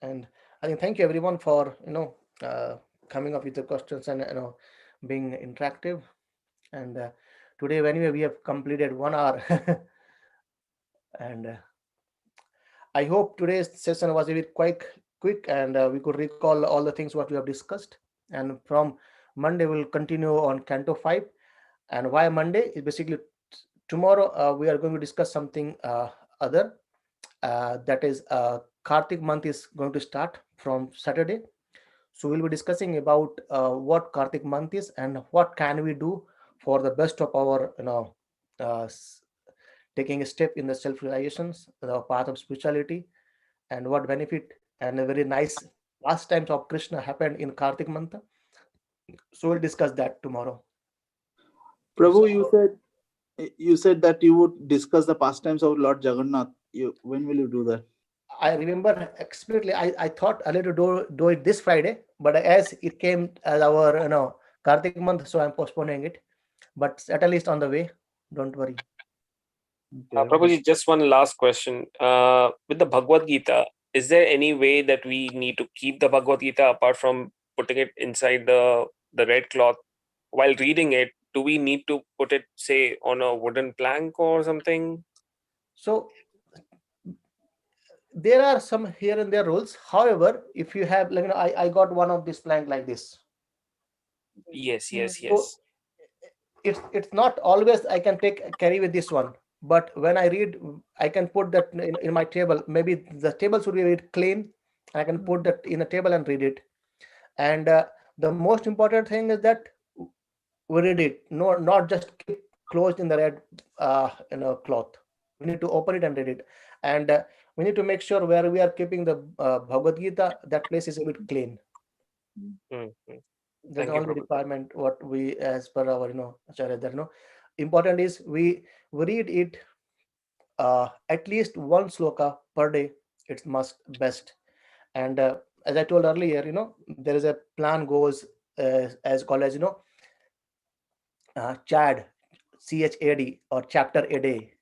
And I think thank you everyone for coming up with the questions and being interactive. And today anyway we have completed 1 hour. And I hope today's session was a bit quick, and we could recall all the things what we have discussed. And from Monday we'll continue on Canto 5. And why Monday is basically tomorrow we are going to discuss something other. That is Kartik month is going to start from Saturday. So we'll be discussing about what Kartik month is and what can we do for the best of our, taking a step in the self-realizations, the path of spirituality, and what benefit and a very nice pastimes of Krishna happened in Kartik month. So we'll discuss that tomorrow. Prabhu, you said that you would discuss the pastimes of Lord Jagannath. When will you do that? I remember explicitly, I thought I had to do it this Friday, but as it came as our Kartik month, so I'm postponing it. But at least on the way, don't worry. Okay. Prabhuji, just one last question. With the Bhagavad Gita, is there any way that we need to keep the Bhagavad Gita apart from putting it inside the red cloth? While reading it, do we need to put it, say, on a wooden plank or something? So there are some here and there rules. However, if you have, like, I got one of this plank like this. Yes. So it's not always I can carry with this one, but when I read, I can put that in my table. Maybe the table should be very clean. I can put that in a table and read it. And the most important thing is that we read it, no, not just keep closed in the red cloth. We need to open it and read it. And we need to make sure where we are keeping the Bhagavad Gita, that place is a bit clean. Mm-hmm. That's the only requirement what we, as per our acharya, that important is we read it at least one sloka per day. It's must best. And as I told earlier, there is a plan goes as called as CHAD, CHAD, or chapter a day.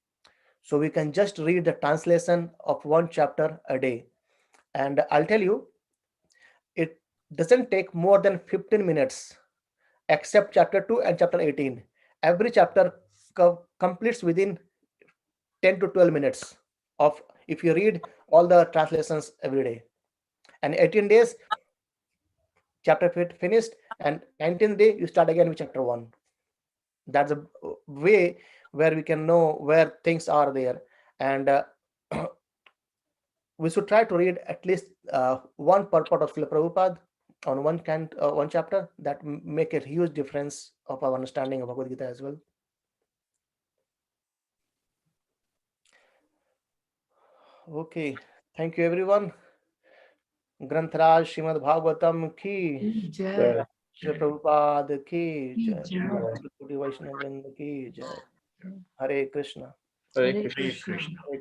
So we can just read the translation of one chapter a day. And I'll tell you, it doesn't take more than 15 minutes, except chapter 2 and chapter 18. Every chapter completes within 10 to 12 minutes of if you read all the translations every day. And 18 days, chapter finished, and 19th day, you start again with chapter 1. That's a way where we can know where things are there. And we should try to read at least one purport of Srila Prabhupada on one chapter. That make a huge difference of our understanding of Bhagavad Gita as well. Okay, thank you everyone. Grantaraj Srimad Bhagavatam ki, Jai. Shri Prabhupada ki, Jai. Jai. Koti Vaishnava Vrinda ki, Jai. Hare Krishna. Hare Hare Krishna. Krishna. Hare